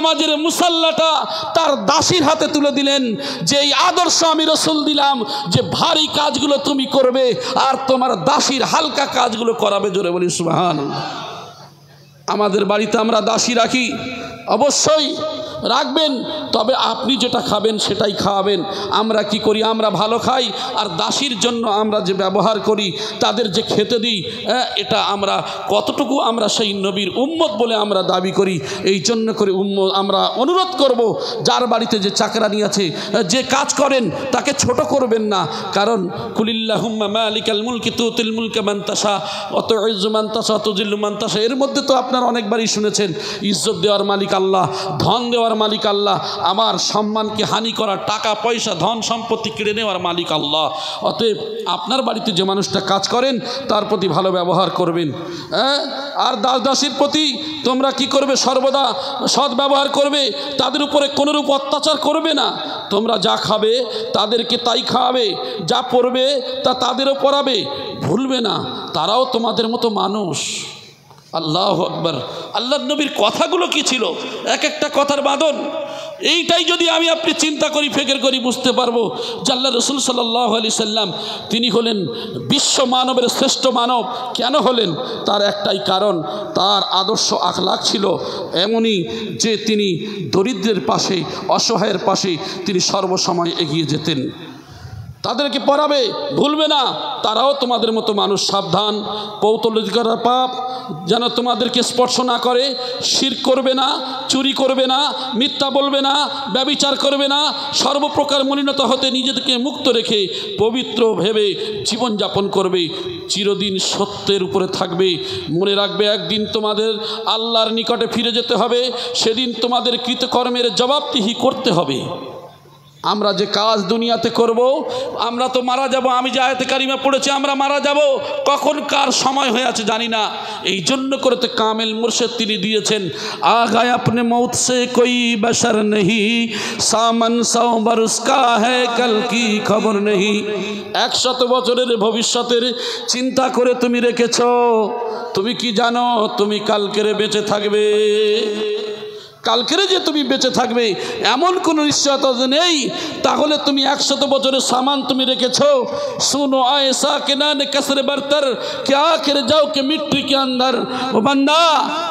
নামাজের মুসাল্লাটা তার দাসীর হাতে তুলে দিলেন, যে এই আদর্শ আমি রসুল দিলাম, যে ভারী কাজগুলো তুমি করবে আর তোমার দাসীর হালকা কাজগুলো করাবে। জোরে বলি সুবহানাল্লাহ। আমাদের বাড়িতে আমরা দাসী রাখি, অবশ্যই রাখবেন, তবে আপনি যেটা খাবেন সেটাই খাওয়াবেন। আমরা কি করি, আমরা ভালো খাই, আর দাসীর জন্য আমরা যে ব্যবহার করি, তাদের যে খেতে দিই, এটা আমরা কতটুকু আমরা সেই নবীর উম্মত বলে আমরা দাবি করি। এই জন্য করে আমরা অনুরোধ করব, যার বাড়িতে যে চাকরানি আছে, যে কাজ করেন তাকে ছোট করবেন না। কারণ কুলিল্লাহুম্মা মালিকাল মুলকি তুতিল মুলকা মান তাশা ওয়া তুইজ্জু মান তাশা ওয়া তুযিল্লু মান তাশা। এর মধ্যে তো আপনারা অনেকবারই শুনেছেন, ইজ্জত দেওয়ার মালিক আল্লাহ, ধন দেওয়ার মালিক আল্লাহ, আমার সম্মানকে হানি করা, টাকা পয়সা ধন সম্পত্তি কেড়ে নেওয়ার মালিক আল্লাহ। অতএব আপনার বাড়িতে যে মানুষটা কাজ করেন তার প্রতি ভালো ব্যবহার করবেন। আর দাস দাসীর প্রতি তোমরা কি করবে, সর্বদা সৎ ব্যবহার করবে, তাদের উপরে কোনোরূপ অত্যাচার করবে না। তোমরা যা খাবে তাদেরকে তাই খাওয়াবে, যা পড়বে তা তাদেরও পড়াবে, ভুলবে না তারাও তোমাদের মতো মানুষ। আল্লাহু আকবার। আল্লাহর নবীর কথাগুলো কি ছিল, এক একটা কথার বাঁধন। এইটাই যদি আমি আপনি চিন্তা করি, ফিকির করি, বুঝতে পারবো যে আল্লাহ রসুল সাল্লাল্লাহু আলাইহি সাল্লাম তিনি হলেন বিশ্ব মানবের শ্রেষ্ঠ মানব। কেন হলেন? তার একটাই কারণ, তার আদর্শ আখলাক ছিল এমনই যে তিনি দরিদ্রের পাশে, অসহায়ের পাশে তিনি সর্বসময় এগিয়ে যেতেন। তাদেরকে পড়াবে, ভুলবে না তারাও তোমাদের মতো মানুষ। সাবধান, পৌতলিক করার পাপ যেন তোমাদেরকে স্পর্শ না করে। শিরক করবে না, চুরি করবে না, মিথ্যা বলবে না, ব্যভিচার করবে না, সর্বপ্রকার মলিনতা হতে নিজেদেরকে মুক্ত রেখে পবিত্র ভেবে জীবনযাপন করবে, চিরদিন সত্যের উপরে থাকবে। মনে রাখবে, একদিন তোমাদের আল্লাহর নিকটে ফিরে যেতে হবে, সেদিন তোমাদের কৃতকর্মের জবাবদিহি করতে হবে। আমরা যে কাজ দুনিয়াতে করব, আমরা তো মারা যাব। আমি যে আয়াতে কারিমা পড়েছি, আমরা মারা যাব, কখন কার সময় হয়ে আছে জানি না। এই জন্য করে তো কামেল মুর্শিদ তিনি দিয়েছেন, আগায় আপনি মৌত সে কোই বশর নেহি, সামন সৌ বরস কা হ্যায় কাল কি খবর নেহি। 100 বছরের ভবিষ্যতের চিন্তা করে তুমি রেখেছ, তুমি কি জানো তুমি কালকেরে বেঁচে থাকবে? কালকেরে যে তুমি বেঁচে থাকবে এমন কোনো নিশ্চয়তা নেই। তাহলে তুমি 100 বছরের সামান তুমি রেখেছ। সুনো আয়েসা কে নানে কসরে বরতর ক্যা করে যাও কে মিট্টি কে অন্দর। ও বান্দা,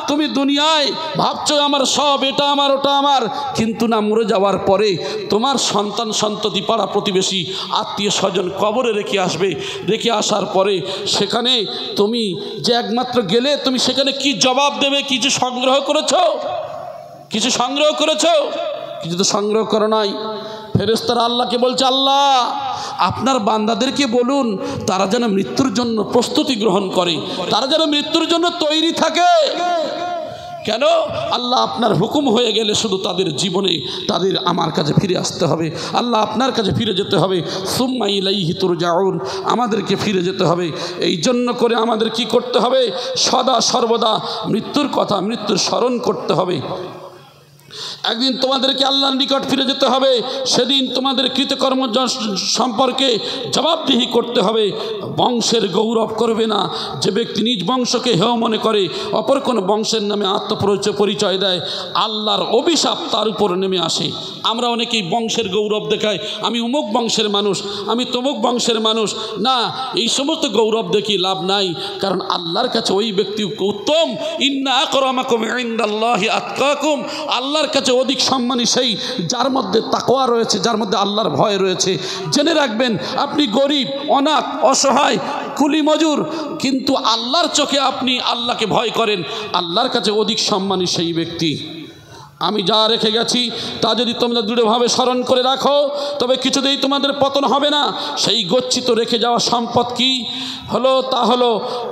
তুমি দুনিয়ায় ভাবছো আমার সব, এটা আমার, ওটা আমার, কিন্তু না, মরে যাওয়ার পরে তোমার সন্তান সন্ততি, পাড়া প্রতিবেশী, আত্মীয় স্বজন কবরে রেখে আসবে। রেখে আসার পরে সেখানে তুমি যে একমাত্র গেলে, তুমি সেখানে কি জবাব দেবে? কিছু সংগ্রহ করেছো? কিছু সংগ্রহ করেছো? কিছু তো সংগ্রহ করো নাই। ফেরেশতারা আল্লাহকে বলছে, আল্লাহ আপনার বান্দাদেরকে বলুন তারা যেন মৃত্যুর জন্য প্রস্তুতি গ্রহণ করে, তারা যেন মৃত্যুর জন্য তৈরি থাকে। কেন? আল্লাহ আপনার হুকুম হয়ে গেলে শুধু তাদের জীবনে তাদের আমার কাছে ফিরে আসতে হবে, আল্লাহ আপনার কাছে ফিরে যেতে হবে। সুম্মা ইলাইহি তুরজাউন, আমাদেরকে ফিরে যেতে হবে। এই জন্য করে আমাদের কি করতে হবে? সদা সর্বদা মৃত্যুর কথা, মৃত্যুর স্মরণ করতে হবে। একদিন তোমাদেরকে আল্লাহর নিকট ফিরে যেতে হবে, সেদিন তোমাদের কৃতকর্ম সম্পর্কে জবাবদিহি করতে হবে। বংশের গৌরব করবে না। যে ব্যক্তি নিজ বংশকে হেয় মনে করে, অপর কোনো বংশের নামে পরিচয় দেয়, আল্লাহর অভিশাপ তার উপর নেমে আসে। আমরা অনেকেই বংশের গৌরব দেখাই, আমি অমুক বংশের মানুষ, আমি তমুক বংশের মানুষ। না, এই সমস্ত গৌরব দেখি লাভ নাই, কারণ আল্লাহর কাছে ওই ব্যক্তি উত্তম। ইন্না আকরামাকুম ইনদাল্লাহি আতকাকুম, আল্লাহর কাছে অধিক সম্মানী সেই যার মধ্যে তাকওয়া রয়েছে, যার মধ্যে আল্লাহর ভয় রয়েছে। জেনে রাখবেন, আপনি গরিব, অনাথ, অসহায়, কুলি মজুর, কিন্তু আল্লাহর চোখে আপনি আল্লাহকে ভয় করেন, আল্লাহর কাছে অধিক সম্মানী সেই ব্যক্তি। আমি যা রেখে গেছি তা যদি তোমরা দৃঢ়ভাবে স্মরণ করে রাখো, তবে কিছুতেই তোমাদের পতন হবে না। সেই গচ্ছিত রেখে যাওয়া সম্পদ কি হলো? তা হলো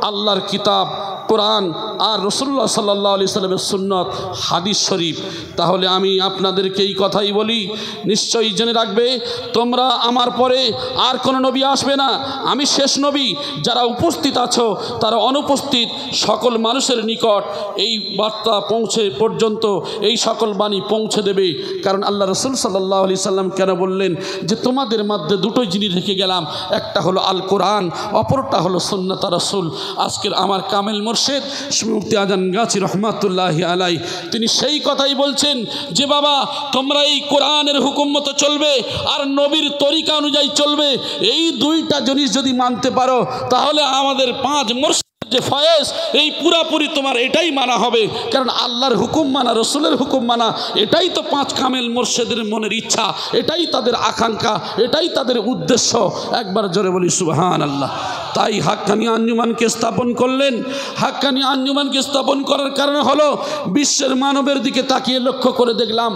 আল্লাহর কিতাব কোরআন আর রাসূলুল্লাহ সাল্লাল্লাহু আলাইহি সাল্লামের সুন্নত, হাদিস শরীফ। তাহলে আমি আপনাদেরকে এই কথাই বলি, নিশ্চয়ই জেনে রাখবে, তোমরা আমার পরে আর কোনো নবী আসবে না, আমি শেষ নবী। যারা উপস্থিত আছো তারা অনুপস্থিত সকল মানুষের নিকট এই বার্তা পৌঁছে পর্যন্ত এই সকল বাণী পৌঁছে দেবে। কারণ আল্লাহ রাসূল সাল্লাল্লাহু আলাইহি সাল্লাম কেন বললেন যে তোমাদের মধ্যে দুটোই জিনিস রেখে গেলাম, একটা হলো আল কোরআন, অপরটা হলো সুন্নাত রাসূল। আজকের আমার কামেল মুর্শিদ মুফতি আজান গাছি রহমাতুল্লাহি আলাই তিনি সেই কথাই বলছেন যে বাবা তোমরা এই কোরআনের হুকুম মতো চলবে আর নবীর তরিকা অনুযায়ী চলবে। এই দুইটা জিনিস যদি মানতে পারো তাহলে আমাদের 5 মুর্শিদ যে ফয়েজ এই পুরাপুরি তোমার এটাই মানা হবে। কারণ আল্লাহর হুকুম মানা, রসুলের হুকুম মানা, এটাই তো 5 কামেল মুর্শিদের মনের ইচ্ছা, এটাই তাদের আকাঙ্ক্ষা, এটাই তাদের উদ্দেশ্য। একবার জোরে বলি সুবহানাল্লাহ। তাই হাক্কানি আঞ্জুমানকে স্থাপন করলেন। হাক্কানি আঞ্জুমানকে স্থাপন করার কারণে হলো বিশ্বের মানবের দিকে তাকিয়ে লক্ষ্য করে দেখলাম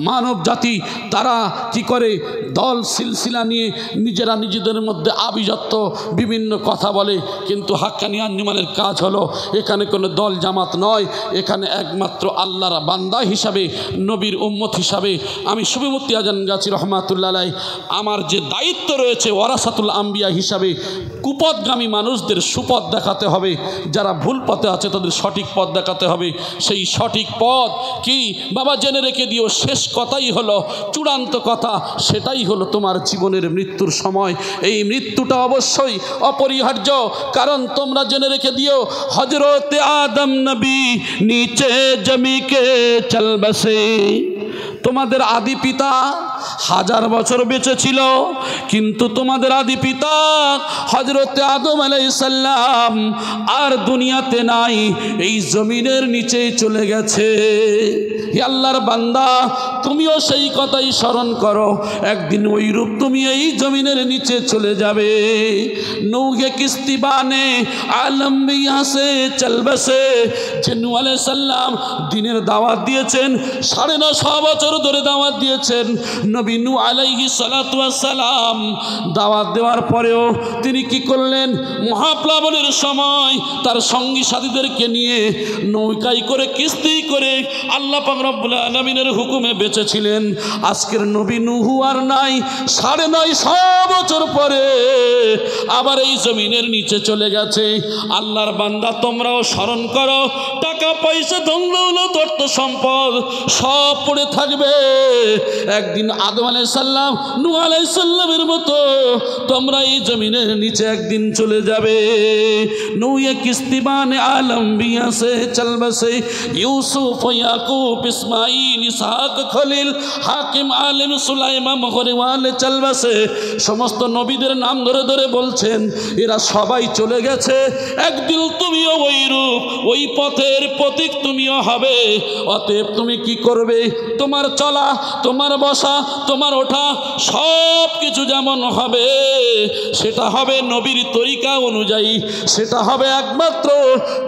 মানব জাতি তারা কি করে দল সিলসিলা নিয়ে নিজেরা নিজেদের মধ্যে আভিজাত্য বিভিন্ন কথা বলে। কিন্তু হাক্কানি আঞ্জুমানের কাজ হলো এখানে কোনো দল জামাত নয়, এখানে একমাত্র আল্লাহর বান্দা হিসাবে, নবীর উম্মত হিসাবে আমি সুফি মুফতি আজান গাছি রহমাতুল্লাহ আলাইহি আমার যে দায়িত্ব রয়েছে ওয়ারাসাতুল আম্বিয়া হিসাবে কুপথগামী মানুষদের সুপথ দেখাতে হবে, যারা ভুল পথে আছে তাদের সঠিক পথ দেখাতে হবে। সেই সঠিক পথ কি বাবা জেনে রেখে দিও, শেষ কথাই হলো চূড়ান্ত কথা, সেটাই হলো তোমার জীবনের মৃত্যুর সময়। এই মৃত্যুটা অবশ্যই অপরিহার্য। কারণ তোমরা জেনে রেখে দিও হযরত আদম নবী নিচে জমিকে চল বসে। তোমাদের আদি পিতা 1000 বছর বেঁচে ছিল, কিন্তু তোমাদের আদি পিতা হযরত আদম আলাইহিস সালাম আর দুনিয়াতে নাই, এই জমিনের নিচেই চলে গেছে। হে আল্লাহর বান্দা তুমিও সেই কথাই স্মরণ করো, একদিন ওই রূপ তুমি এই জমিনের নিচে চলে যাবে। নূহে কিস্তি বানে আলম বিয়া সে চল বসে। যে নূহ আলাইহিস সালাম দ্বীনের দাওয়াত দিয়েছেন, 9.5 বছর ধরে দাওয়াত দিয়েছেন। নবী নূহ আলাইহিস সালাতু ওয়াস সালাম দাওয়াত দেওয়ার পরেও তিনি কি করলেন, মহাপ্লাবনের সময় তার সঙ্গী সাথীদেরকে নিয়ে নৌকায় করে কিস্তি করে আল্লাহ পাক রব্বুল আলামিনের হুকুমে বেঁচেছিলেন। আজকের নবী নূহ আর নাই, 950 বছর পরে আবার এই জমিনের নিচে চলে গেছে। আল্লাহর বান্দা তোমরাও স্মরণ করো, টাকা পয়সা ধন দৌলত অর্থ সম্পদ সব পড়ে থাকবে। একদিন আদম আলাইহিস সালাম নূহ আলাইহিস সালামের মতো তোমরা এই জমিনের নিচে একদিন চলে যাবে। নূহে কিস্তি বানে আলম বিয়া সে চল বসে। ইউসুফ ইয়াকুব ইসমাইল ইসহাক খলিল হাকিম আলিম সুলাইমান মগরিওয়ালে চল বসে। সমস্ত নবীদের নাম ধরে ধরে বলছেন এরা সবাই চলে গেছে, একদিন তুমিও ওই রূপ ওই পথের প্রতীক তুমিও হবে। অতএব তুমি কি করবে, তোমার চলা, তোমার বসা, তোমার ওঠা সব কিছু যেমন হবে সেটা হবে নবীর তরিকা অনুযায়ী, সেটা হবে একমাত্র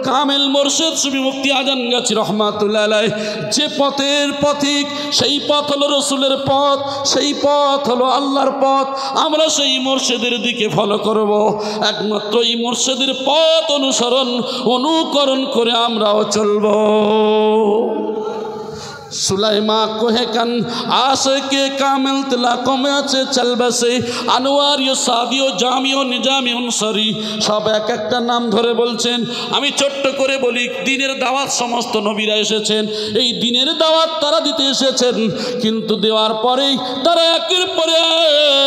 কামেল মুর্শিদ সুফি মুফতি আজান গাছি রহমাতুল্লাহ আলাইহি যে পথের পথিক, সেই পথ হলো রসুলের পথ, সেই পথ হলো আল্লাহর পথ। আমরা সেই মুর্শিদের দিকে ফলো করব, একমাত্র এই মুর্শিদের পথ অনুকরণ করে আমরাও চলব। সুলাইমা কোহে কান আশকে কামেল তলা কমে আছে চল বসে। আনোয়ারিও সাদিও জামিও নিজামিও সরি সব এক একটা নাম ধরে বলছেন। আমি ছোট্ট করে বলি, দিনের দাওয়াত সমস্ত নবীরা এসেছেন, এই দিনের দাওয়াত তারা দিতে এসেছেন, কিন্তু দেওয়ার পরেই তারা একের পরে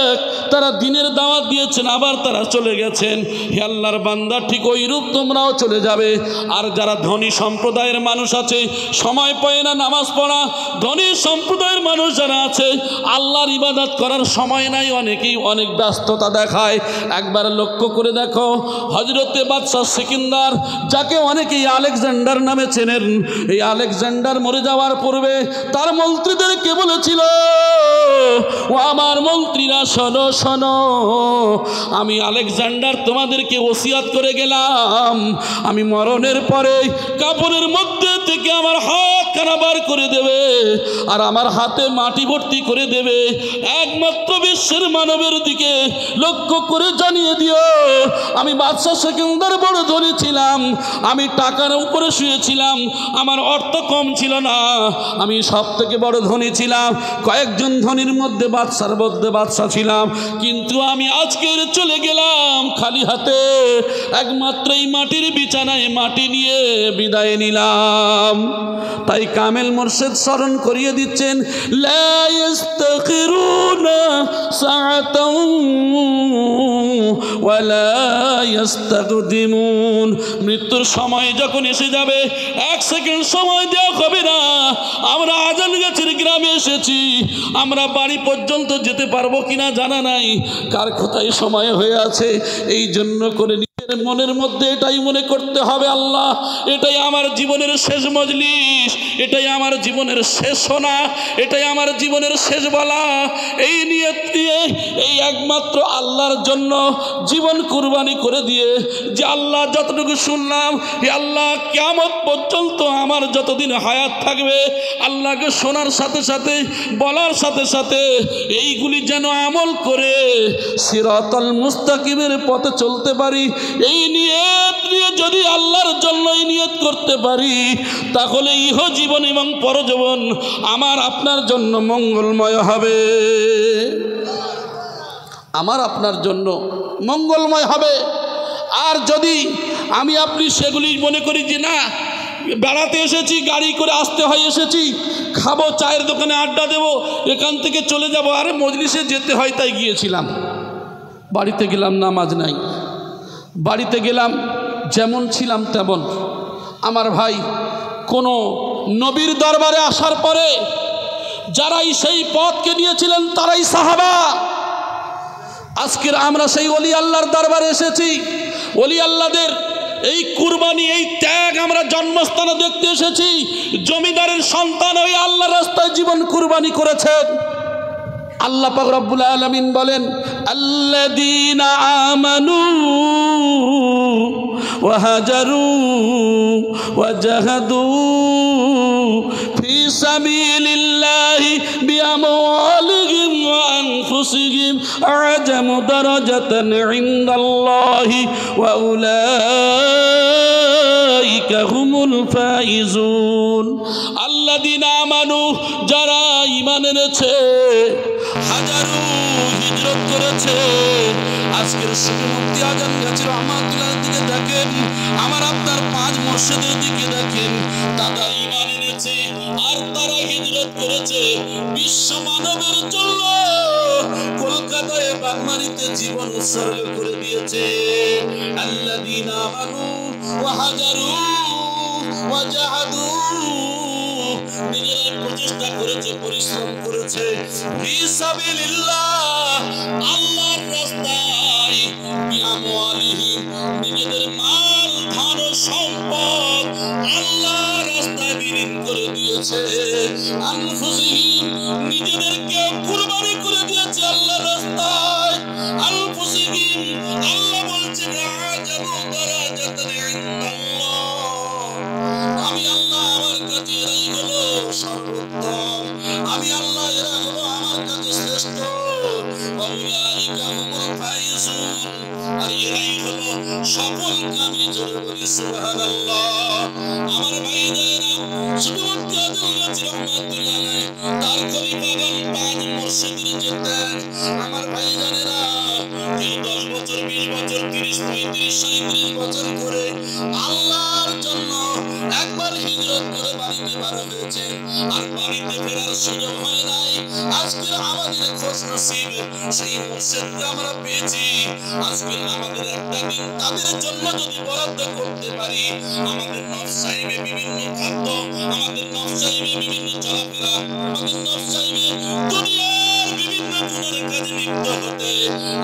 এক তারা দিনের দাওয়াত দিয়েছেন, আবার তারা চলে গেছেন। হে আল্লাহর বান্দা ঠিক ওই রূপ তোমরাও চলে যাবে। আর যারা ধনী সম্প্রদায়ের মানুষ আছে, সময় পায় না নামাজ পড়া, ধনী সম্প্রদায়ের মানুষ যারা আছে আল্লাহর ইবাদত করার সময় নাই, অনেকেই অনেক ব্যস্ততা দেখায়। একবার লক্ষ্য করে দেখো হযরতে বাদশাহ সিকিন্দার, যাকে অনেকেই আলেকজান্ডার নামে চেনেন, এই আলেকজান্ডার মরে যাওয়ার পূর্বে তার মন্ত্রীদেরকে বলেছিল, ও আমার মন্ত্রীরা শোনো শোনো, আমি আলেকজান্ডার তোমাদেরকে ওসিয়াত করে গেলাম, আমি মরণের পরে কাপড়ের মধ্যে থেকে আমার হাত কারাবার করে দেবে আর আমার হাতে মাটি ভর্তি করে দেবে। একমাত্র বিশ্বের মানবের দিকে লক্ষ্য করে জানিয়ে দিও, আমি বাদশাহ সিকিন্দার বড় ধনী ছিলাম, আমি টাকার উপরে শুয়েছিলাম, আমার অর্থ কম ছিল না, আমি সব থেকে বড় ধনী ছিলাম, কয়েকজন ধনীর মধ্যে বাদশাহ ছিলাম, কিন্তু আমি আজকের চলে গেলাম খালি হাতে, একমাত্র এই মাটির বিছানায় মাটি নিয়ে বিদায় নিলাম। তাই কামেল মুর্শিদ স্মরণ করিয়ে দিচ্ছেন, লা ইস্তাখিরুনা সাআতান ولا يستقدمون মৃত্যুর সময় যখন এসে যাবে এক সেকেন্ড সময় দেওয়া হবে না। আমরা আজানগাছির গ্রামে এসেছি, আমরা বাড়ি পর্যন্ত যেতে পারবো কিনা জানা নাই, কার কোথায় সময় হয়ে আছে। এই জন্য করে নিজের মনের মধ্যে এটাই মনে করতে হবে, আল্লাহ এটাই আমার জীবনের শেষ মজলিস, এটাই আমার জীবনের শেষ শোনা, এটাই আমার জীবনের শেষ বলা। এই নিয়ত দিয়ে এই একমাত্র আল্লাহর জন্য জীবন কুরবানি করে দিয়ে যে আল্লাহ যতটুকু শুনলাম, এ আল্লাহ কিয়ামত পর্যন্ত আমার যতদিন হায়াত থাকবে আল্লাহকে শোনার সাথে সাথে বলার সাথে সাথে এইগুলি যেন আমল করে সিরাতাল মুস্তাকিমের পথে চলতে পারি। এই নিয়ত নিয়ে যদি আল্লাহর জন্য এই নিয়ত করতে পারি তাহলে ইহ জীবন এবং পরজীবন আমার আপনার জন্য মঙ্গলময় হবে, আমার আপনার জন্য মঙ্গলময় হবে। আর যদি আমি আপনি সেগুলি মনে করি যে না বেড়াতে এসেছি, গাড়ি করে আসতে হয়, এসেছি খাবো, চায়ের দোকানে আড্ডা দেব, এখান থেকে চলে যাব, আরে মজলিসে যেতে হয় তাই গিয়েছিলাম, বাড়িতে গেলাম নামাজ নাই, বাড়িতে গেলাম যেমন ছিলাম তেমন। আমার ভাই, কোনো নবীর দরবারে আসার পরে যারাই সেই পথকে নিয়েছিলেন তারাই সাহাবা। আজকের আমরা সেই ওলি আল্লাহর দরবারে এসেছি, ওলি আল্লাহদের এই কুরবানি, এই ত্যাগ আমরা জন্মস্থানে দেখতে এসেছি। জমিদারের সন্তান ওই আল্লাহর রাস্তায় জীবন কুরবানি করেছেন। আল্লাহ পাক রব্বুল আলামিন বলেন, আল্লাযীনা আমানু ওয়া হাজারু ওয়া জাহাদু ফি সাবিলিল্লাহি বিআমওয়ালিহিম ওয়া আনফুসিহিম আ'জামু দারাজাতান ইনদাল্লাহি ওয়া উলাইকা হুমুল ফাইজুন। আল্লাযীনা আমানু, যারা ঈমান এনেছে, হাজারু হিজরত করেছে। আজকের শুধু মুফতি আজানগাছি রহমাতুল্লাহর দিকে দেখেন, আমার আপনার পাঁচ মুর্শিদের দিকে দেখেন, তারা ঈমান এনেছে আর তারা হিজরত করেছে বিশ্ব মানবের জন্য। কলকাতায় বাগমারিতে জীবন উৎসর্গ করে দিয়েছে। আল্লাযীনা আমানু ওয়া হাজারু ওয়া জাহাদু, নিজেরা প্রচেষ্টা করেছে, পরিশ্রম করেছে ফি সাবিলিল্লাহ, আল্লাহর রাস্তায়, বিআমওয়ালিহিম, নিজেদের মাল ধন সম্পদ আল্লাহর রাস্তায় বিলীন করে দিয়েছে। আনফুসিহিম, নিজেদেরকে কুরবানি করে দিয়েছে আল্লাহর রাস্তায়। আনফুসিহিম, আল্লাহ বলছেন আ'জামু দারাজাতান ইনদাল্লাহ, আমি আল্লাহ আমার কাছে এরাই হলো সর্বোত্তম, আমি আল্লাহ এরা হলো আমার কাছে শ্রেষ্ঠ। আউলাইকা হুমুল ফাইজুন, আর এরাই হলো সফলকামী। জোরে বলি সুবহানাল্লাহ। আমার ভাইদেরা, শুধু মুফতি আজানগাছি রহমাতুল্লাহ আলাইহি তার খলিফাগণ পাঁচ মুর্শিদের যেতেন। আমার ভাইজানেরা, কেউ 10 বছর, 20 বছর, 30, 35, 37 বছর করে আল্লাহর জন্য একবার হিজরত করে বাড়িতে বার হয়েছে, আর বাড়িতে ফেরার সুযোগ হয় নাই। আজকে আমাদের খোঁজ নসিব সেই মুর্শিদকে আমরা পেয়েছি। আজকে আমাদের একটা দিন তাদের জন্য যদি বরাদ্দ করতে পারি, আমাদের নফস চাইবে বিভিন্ন খাদ্য, আমাদের নফস চাইবে বিভিন্ন চলাফেরা, আমাদের নফস চাইবে দুনিয়ার বিভিন্ন গুণের কাজে লিপ্ত হতে।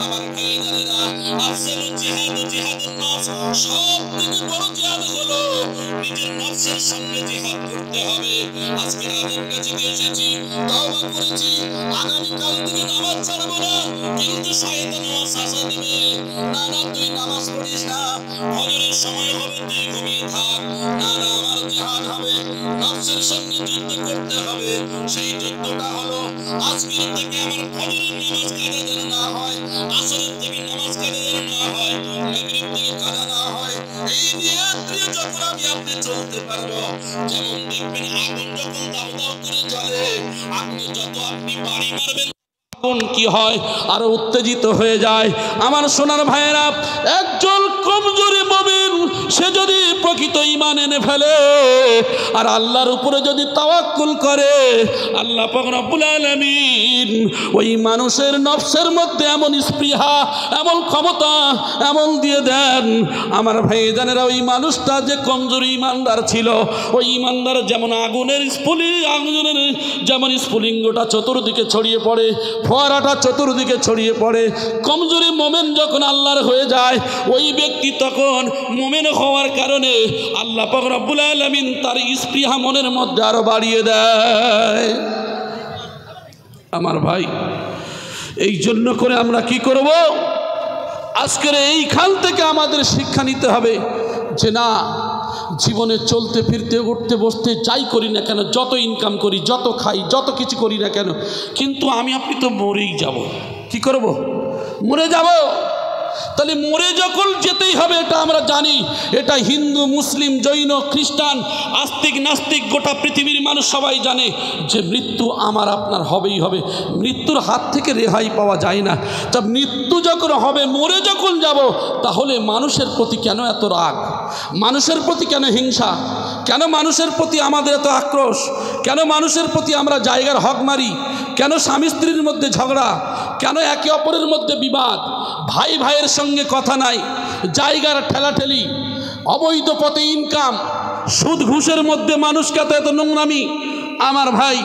আমার ভাইজানেরা, আফজালুল জিহাদ, জিহাদুন নফস, সব থেকে বড় জিহাদ হলো নিজের নফসের সঙ্গে জিহাদ করতে হবে। আজকে আজানগাছি এসেছি, তওবা করেছি, আগামীকাল থেকে নামাজ ছাড়বো না, কিন্তু শয়তান ওয়াসওয়াসা দিবে, না না তুই নামাজ পড়িস না, ফজরের সময় হবে তুই ঘুমিয়ে থাক, না না আমার জিহাদ হবে, নফসের সঙ্গে যুদ্ধ করতে হবে। সেই যুদ্ধটা হলো আজকের থেকে আমার ফজরের নামাজ কাজা যেন না হয়, আসরের থেকে নামাজ কাজা যেন না হয়, মাগরিব থেকে কাজা না হয়। এই নিয়ত নিয়ে যখন আমি আপনি চলতে পারবো, যেমন দেখবেন আগুন যখন দাউ দাউ করে জ্বলে, আগুনে যত আপনি বাড়ি মারবেন আগুন কি হয়, আরো উত্তেজিত হয়ে যায়। আমার সোনার ভাইয়েরা, একজন কমজোরি মুমিন সে যদি প্রকৃত ঈমান এনে ফেলে আর আল্লাহর উপরে যদি তাওয়াক্কুল করে, আল্লাহ পাক রব্বুল আলামিন ওই মানুষের নফসের মধ্যে এমন স্পৃহা, এমন ক্ষমতা এমন দিয়ে দেন। আমার ভাইজানেরা, ওই মানুষটা যে কমজোর ঈমানদার ছিল, ওই ঈমানদার যেমন আগুনের যেমন স্ফুলিঙ্গটা চতুর্দিকে ছড়িয়ে পড়ে, ফোয়ারাটা চতুর্দিকে ছড়িয়ে পড়ে, কমজোরি মোমেন যখন আল্লাহর হয়ে যায়, ওই ব্যক্তি তখন মোমেন হওয়ার কারণে আল্লাহ পাক রব্বুল আলামিন তার স্পৃহা মনের মধ্যে আরো বাড়িয়ে দেয়। আমার ভাই, এই জন্য করে আমরা কি করব? আজকের এইখান থেকে আমাদের শিক্ষা নিতে হবে যে না, জীবনে চলতে ফিরতে উঠতে বসতে যাই করি না কেন, যত ইনকাম করি, যত খাই, যত কিছু করি না কেন, কিন্তু আমি আপনি তো মরেই যাব। কি করব? মরে যাব। তাহলে মরে যখন যেতেই হবে, এটা আমরা জানি। এটা হিন্দু, মুসলিম, জৈন, খ্রিস্টান, আস্তিক, নাস্তিক, গোটা পৃথিবীর মানুষ সবাই জানে যে মৃত্যু আমার আপনার হবেই হবে। মৃত্যুর হাত থেকে রেহাই পাওয়া যায় না। তা মৃত্যু যখন হবে, মরে যখন যাব, তাহলে মানুষের প্রতি কেন এত রাগ? মানুষের প্রতি কেন হিংসা? কেন মানুষের প্রতি আমাদের এত আক্রোশ? কেন মানুষের প্রতি আমরা জায়গার হক মারি? কেন স্বামী স্ত্রীর মধ্যে ঝগড়া? কেন একে অপরের মধ্যে বিবাদ? ভাই ভাইয়ের সঙ্গে কথা নাই, জায়গার ঠেলাঠেলি, অবৈধ পথে ইনকাম, সুদ ঘুষের মধ্যে মানুষকে এত নোংরামি। আমার ভাই,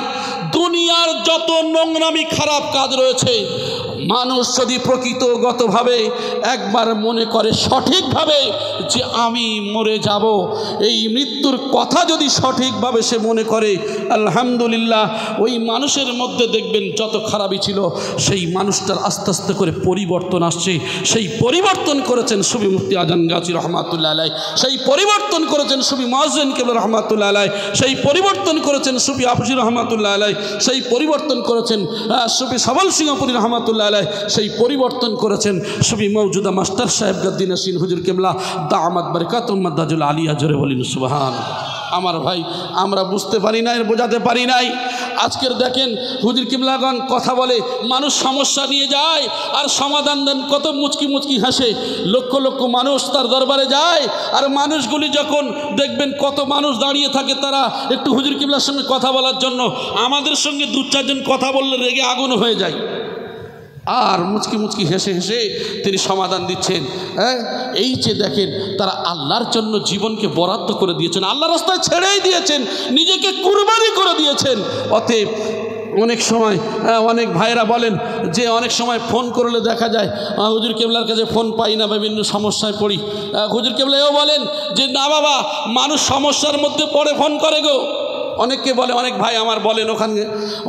দুনিয়ার যত নোংরামি খারাপ কাজ রয়েছে, মানুষ যদি প্রকৃতগতভাবে একবার মনে করে সঠিকভাবে যে আমি মরে যাব, এই মৃত্যুর কথা যদি সঠিকভাবে সে মনে করে, আলহামদুলিল্লাহ, ওই মানুষের মধ্যে দেখবেন যত খারাপই ছিল, সেই মানুষটার আস্তে আস্তে করে পরিবর্তন আসছে। সেই পরিবর্তন করেছেন সুফি মুফতি আজম গাজী রহমাতুল্লাহ আলাই, সেই পরিবর্তন করেছেন সুফি মুয়াজ্জিন কেবলা রহমাতুল্লাহ আলাই, সেই পরিবর্তন করেছেন সুফি আফজি রহমাতুল্লাহ আলাই, সেই পরিবর্তন করেছেন সুফি সবল সিংহপুরী রহমাতুল্লাহ আলাই, সেই পরিবর্তন করেছেন সুফি মওজুদা মাস্টার সাহেব গদ্দি নসীন হুজুর কেবলা দামাত বারাকাতুহুম মাদ্দাজুল আলিয়া। জোরে বলেন সুবহান। আমার ভাই, আমরা বুঝতে পারি নাই, বোঝাতে পারি নাই। আজকের দেখেন হুজুর কিবলাগণ কথা বলে, মানুষ সমস্যা নিয়ে যায় আর সমাধান দেন, কত মুচকি মুচকি হাসে। লক্ষ লক্ষ মানুষ তার দরবারে যায়, আর মানুষগুলি যখন দেখবেন কত মানুষ দাঁড়িয়ে থাকে, তারা একটু হুজুর কিবলার সঙ্গে কথা বলার জন্য আমাদের সঙ্গে দু চারজন কথা বললে রেগে আগুন হয়ে যায়, আর মুচকি মুচকি হেসে হেসে তিনি সমাধান দিচ্ছেন। এই যে দেখেন, তারা আল্লাহর জন্য জীবনকে বরাদ্দ করে দিয়েছেন, আল্লাহর রাস্তায় ছেড়েই দিয়েছেন, নিজেকে কুরবানি করে দিয়েছেন। অতএব অনেক সময় অনেক ভাইরা বলেন যে অনেক সময় ফোন করলে দেখা যায় হুজুর কেবলার কাছে ফোন পাই না, বিভিন্ন সমস্যায় পড়ি। হুজুর কেবলা এও বলেন যে না বাবা, মানুষ সমস্যার মধ্যে পড়ে ফোন করে গো। অনেককে বলে, অনেক ভাই আমার বলেন, ওখানে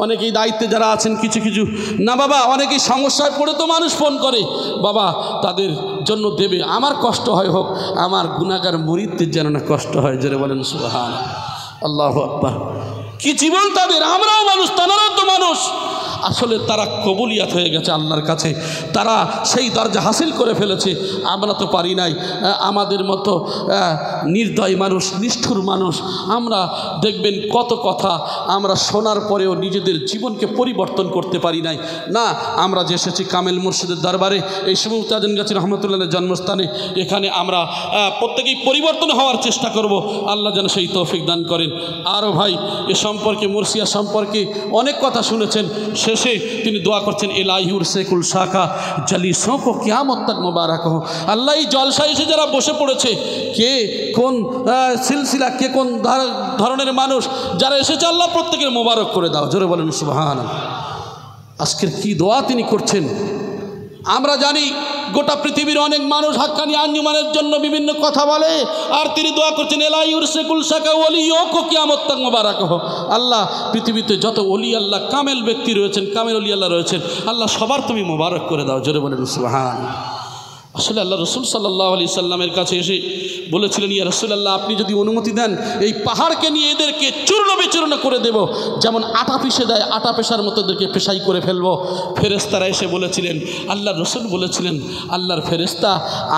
অনেকেই দায়িত্বে যারা আছেন কিছু কিছু, না বাবা, অনেকেই সমস্যায় পড়ে তো মানুষ ফোন করে, বাবা তাদের জন্য দেবে, আমার কষ্ট হয় হোক, আমার গুনাহগার মুরিদদের যেন না কষ্ট হয়। জোরে বলেন সুবহান। আল্লাহু আকবার। কি জীবন তাদের! আমরাও মানুষ, তারাও তো মানুষ। আসলে তারা কবুলিয়াত হয়ে গেছে আল্লাহর কাছে, তারা সেই দরজা হাসিল করে ফেলেছে, আমরা তো পারি নাই। আমাদের মতো নির্দয় মানুষ, নিষ্ঠুর মানুষ, আমরা দেখবেন কত কথা আমরা শোনার পরেও নিজেদের জীবনকে পরিবর্তন করতে পারি নাই। না, আমরা যে এসেছি কামেল মুর্শিদের দরবারে, এই সুফি মুফতি আজম গাজী রহমাতুল্লাহের জন্মস্থানে, এখানে আমরা প্রত্যেকেই পরিবর্তন হওয়ার চেষ্টা করব। আল্লাহ যেন সেই তৌফিক দান করেন। আরও ভাই, এ সম্পর্কে, মুর্শিয়া সম্পর্কে অনেক কথা শুনেছেন। শেষে তিনি দোয়া করছেন, ইলাহিউর সেকুল শাখা জালিসোঁ কো কিয়ামত তক মুবারক হো। আল্লাহ, এই জলসা এসে যারা বসে পড়েছে, কে কোন সিলসিলা, কে কোন ধরনের মানুষ যারা এসেছে, আল্লাহ প্রত্যেকের মোবারক করে দাও। জোরে বলেন সুবহানাল্লাহ। আজকের কি দোয়া তিনি করছেন আমরা জানি। গোটা পৃথিবীর অনেক মানুষ হাক্কানি আঞ্জুমানের জন্য বিভিন্ন কথা বলে, আর তিনি দোয়া করছেন, এলাইউর সেকুল শাকা ওলিও কো কিয়ামত তক মুবারক হো। আল্লাহ, পৃথিবীতে যত ওলি আল্লাহ কামেল ব্যক্তি রয়েছেন, কামেল ওলি আল্লাহ রয়েছেন, আল্লাহ সবার তুমি মোবারক করে দাও। জোরে বলেন সুবহানাল্লাহ। আসলে আল্লাহ রসুল সাল্লাল্লাহু আলাইহি সাল্লামের কাছে এসে বলেছিলেন, ইয়া রাসূলুল্লাহ, আপনি যদি অনুমতি দেন, এই পাহাড়কে নিয়ে এদেরকে চূর্ণ বিচূর্ণ করে দেব, যেমন আটা পিষে দেয়, আটা পেশার মতো এদেরকে পেশাই করে ফেলবো। ফেরেশতারা এসে বলেছিলেন, আল্লাহর রসুল বলেছিলেন, আল্লাহর ফেরেশতা,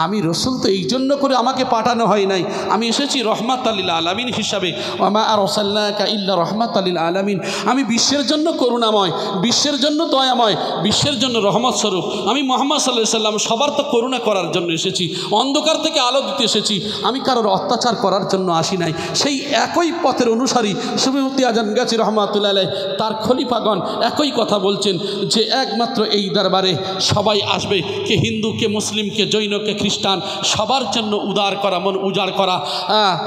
আমি রসুল তো এই জন্য করে আমাকে পাঠানো হয় নাই, আমি এসেছি রহমাতাল লিল আলামিন হিসাবে। ওয়া মা আরসালনাকা ইল্লা রহমাতাল লিল আলামিন। আমি বিশ্বের জন্য করুণাময়, বিশ্বের জন্য দয়াময়, বিশ্বের জন্য রহমত স্বরূপ। আমি মুহাম্মদ সাল্লাল্লাহু আলাইহি সাল্লাম, সবার তো করুণা করার জন্য এসেছি, অন্ধকার থেকে আলো দিতে এসেছি, আমি কারোর অত্যাচার করার জন্য আসি নাই। সেই একই পথের অনুসারী সুফি আজান গাজী রহমাতুল্লাহ আলাইহি তার খলিফাগণ একই কথা বলছেন যে একমাত্র এই দরবারে সবাই আসবে, কে হিন্দু, কে মুসলিম, কে জৈন, কে খ্রিস্টান, সবার জন্য উদার করা, মন উজাড় করা,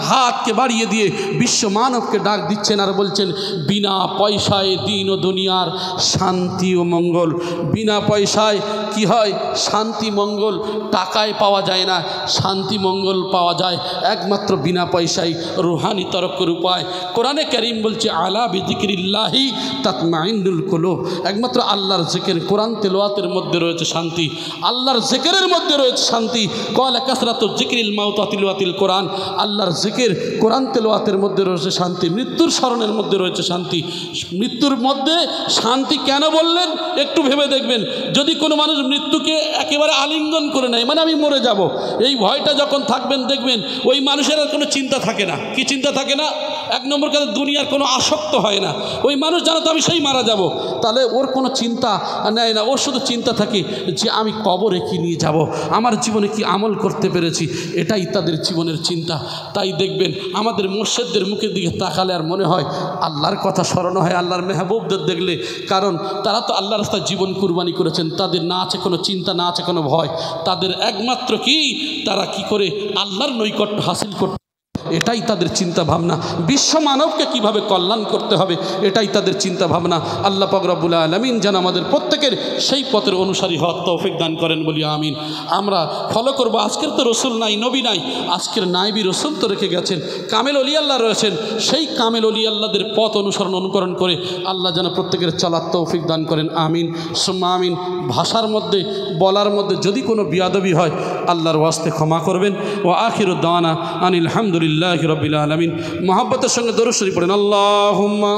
হাতকে বাড়িয়ে দিয়ে বিশ্ব মানবকে ডাক দিচ্ছেন আর বলছেন বিনা পয়সায় দিন ও দুনিয়ার শান্তি ও মঙ্গল। বিনা পয়সায় কি হয়? শান্তি মঙ্গল টাকায় পাওয়া যায় না, শান্তি মঙ্গল পাওয়া যায় একমাত্র বিনা পয়সায়, রুহানি তরক্কের উপায়। কোরআনে কারীম বলছে আলা বিযিকরিল্লাহি তাতমাইন্নুল কুলুব, একমাত্র আল্লাহর জিকির, কোরআন তেলাওয়াতের মধ্যে রয়েছে শান্তি, আল্লাহর জিকিরের মধ্যে রয়েছে শান্তি। ক্বালা কাসরাতু যিকরিল মাউত ওয়া তিলাওয়াতিল কোরআন, আল্লাহর জিকির, কোরআন তেলাওয়াতের মধ্যে রয়েছে শান্তি, মৃত্যুর স্মরণের মধ্যে রয়েছে শান্তি। মৃত্যুর মধ্যে শান্তি কেন বললেন একটু ভেবে দেখবেন। যদি কোনো মানুষ মৃত্যুকে একেবারে আলিঙ্গন করে নেয়, মানে আমি মরে যাব, এই ভয়টা যখন থাকবেন দেখবেন ওই মানুষের আর কোনো চিন্তা থাকে না। কি চিন্তা থাকে না? এক নম্বর কথা, দুনিয়ার কোনো আসক্ত হয় না। ওই মানুষ জানো তো আমি সেই মারা যাব, তাহলে ওর কোনো চিন্তা নেয় না। ওর শুধু চিন্তা থাকে যে আমি কবরে কি নিয়ে যাব, আমার জীবনে কি আমল করতে পেরেছি, এটাই তাদের জীবনের চিন্তা। তাই দেখবেন আমাদের মুর্শিদদের মুখের দিকে তাকালে আর মনে হয় আল্লাহর কথা স্মরণ হয়, আল্লাহর মেহবুবদের দেখলে, কারণ তারা তো আল্লাহর রাস্তায় জীবন কুরবানি করেছেন। তাদের না আছে কোনো চিন্তা, না আছে কোনো ভয়, তাদের একমাত্র কি তারা কি করে আল্লাহর নৈকট্য হাসিল করতে, এটাই তাদের চিন্তা ভাবনা। বিশ্ব মানবকে কিভাবে কল্যাণ করতে হবে, এটাই তাদের চিন্তা ভাবনা। আল্লাহ পাক রব্বুল আলামিন যেন আমাদের প্রত্যেকের সেই পথের অনুসারী হওয়ার তৌফিক দান করেন বলি আমিন। আমরা ফলো করব। আজকের তো রসুল নাই, নবী নাই, আজকের নাইবি রসুল তো রেখে গেছেন, কামেল অলি আল্লাহ রয়েছেন। সেই কামেল অলি আল্লাহদের পথ অনুসরণ অনুকরণ করে আল্লাহ যেন প্রত্যেকের চলার তৌফিক দান করেন আমিন সুম্মা আমিন। ভাষার মধ্যে বলার মধ্যে যদি কোনো বিয়াদবি হয় আল্লাহর ওয়াস্তে ক্ষমা করবেন। ও আখিরু দাওয়ানা আনিল হামদুলিল্লাহি রাব্বিল আলামিন। মুহাব্বতের সঙ্গে দরুদ শরীফ পড়েন। আল্লাহুম্মা